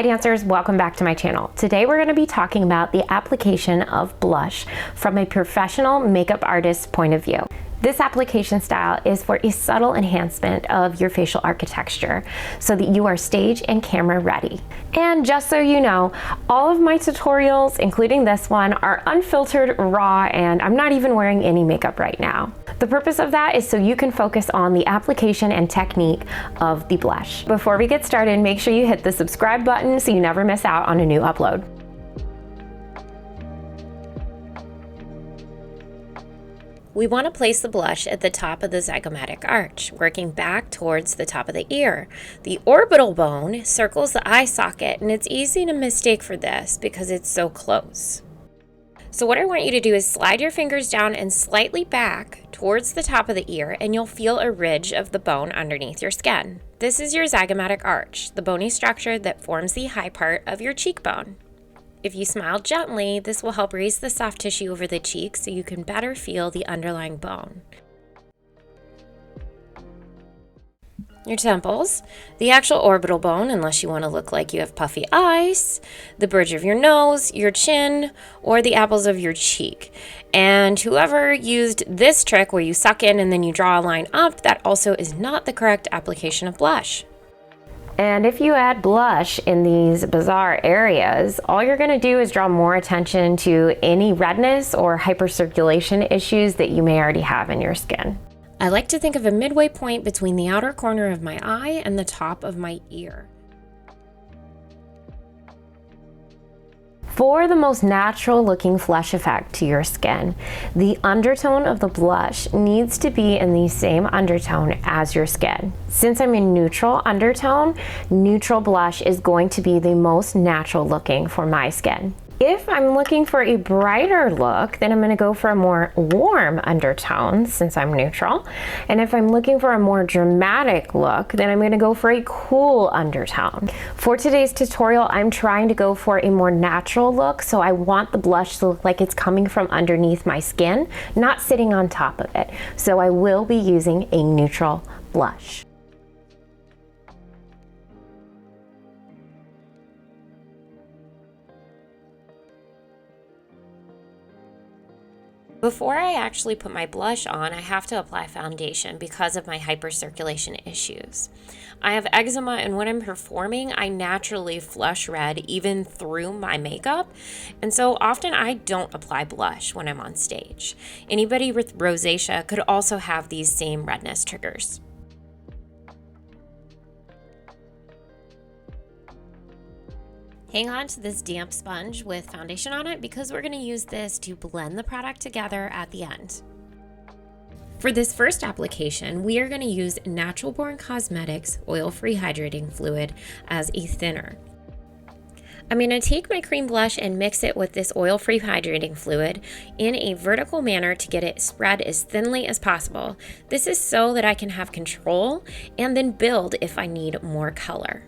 Hi dancers, welcome back to my channel. Today we're going to be talking about the application of blush from a professional makeup artist's point of view. This application style is for a subtle enhancement of your facial architecture so that you are stage and camera ready. And just so you know, all of my tutorials, including this one, are unfiltered, raw, and I'm not even wearing any makeup right now. The purpose of that is so you can focus on the application and technique of the blush. Before we get started, make sure you hit the subscribe button so you never miss out on a new upload. We want to place the blush at the top of the zygomatic arch, working back towards the top of the ear. The orbital bone circles the eye socket, and it's easy to mistake for this because it's so close. So what I want you to do is slide your fingers down and slightly back towards the top of the ear, and you'll feel a ridge of the bone underneath your skin. This is your zygomatic arch, the bony structure that forms the high part of your cheekbone. If you smile gently, this will help raise the soft tissue over the cheek so you can better feel the underlying bone. Your temples, the actual orbital bone, unless you want to look like you have puffy eyes, the bridge of your nose, your chin, or the apples of your cheek. And whoever used this trick where you suck in and then you draw a line up, that also is not the correct application of blush. And if you add blush in these bizarre areas, all you're going to do is draw more attention to any redness or hypercirculation issues that you may already have in your skin. I like to think of a midway point between the outer corner of my eye and the top of my ear. For the most natural looking flush effect to your skin, the undertone of the blush needs to be in the same undertone as your skin. Since I'm in neutral undertone, neutral blush is going to be the most natural looking for my skin. If I'm looking for a brighter look, then I'm going to go for a more warm undertone since I'm neutral. And if I'm looking for a more dramatic look, then I'm going to go for a cool undertone. For today's tutorial, I'm trying to go for a more natural look, so I want the blush to look like it's coming from underneath my skin, not sitting on top of it. So I will be using a neutral blush. Before I actually put my blush on, I have to apply foundation because of my hypercirculation issues. I have eczema, and when I'm performing, I naturally flush red even through my makeup, and so often I don't apply blush when I'm on stage. Anybody with rosacea could also have these same redness triggers. Hang on to this damp sponge with foundation on it because we're going to use this to blend the product together at the end. For this first application, we are going to use Natural Born Cosmetics Oil-Free Hydrating Fluid as a thinner. I'm going to take my cream blush and mix it with this oil-free hydrating fluid in a vertical manner to get it spread as thinly as possible. This is so that I can have control and then build if I need more color.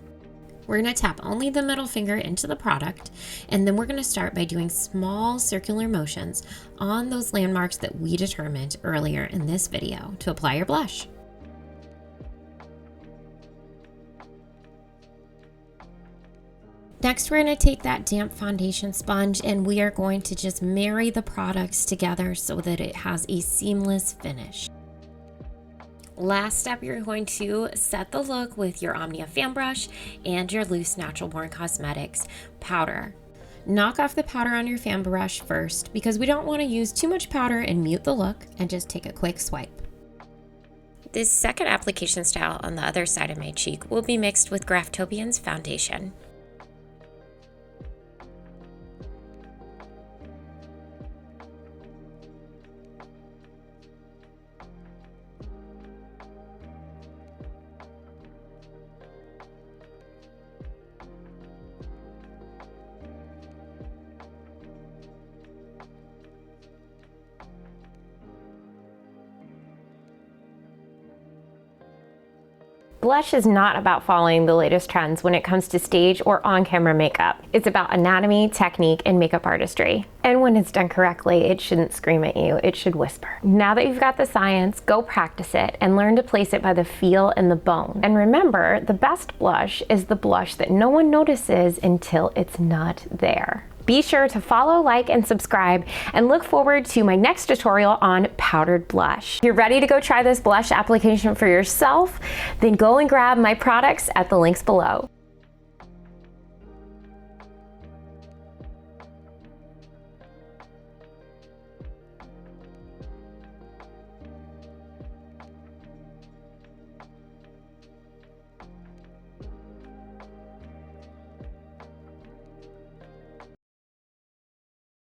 We're going to tap only the middle finger into the product, and then we're going to start by doing small circular motions on those landmarks that we determined earlier in this video to apply your blush. Next, we're going to take that damp foundation sponge and we are going to just marry the products together so that it has a seamless finish. Last step, you're going to set the look with your Omnia fan brush and your loose Natural Born Cosmetics powder. Knock off the powder on your fan brush first because we don't want to use too much powder and mute the look, and just take a quick swipe. This second application style on the other side of my cheek will be mixed with Graftobian's foundation. Blush is not about following the latest trends when it comes to stage or on-camera makeup. It's about anatomy, technique, and makeup artistry. And when it's done correctly, it shouldn't scream at you, it should whisper. Now that you've got the science, go practice it and learn to place it by the feel and the bone. And remember, the best blush is the blush that no one notices until it's not there. Be sure to follow, like, and subscribe, and look forward to my next tutorial on powdered blush. If you're ready to go try this blush application for yourself, then go and grab my products at the links below.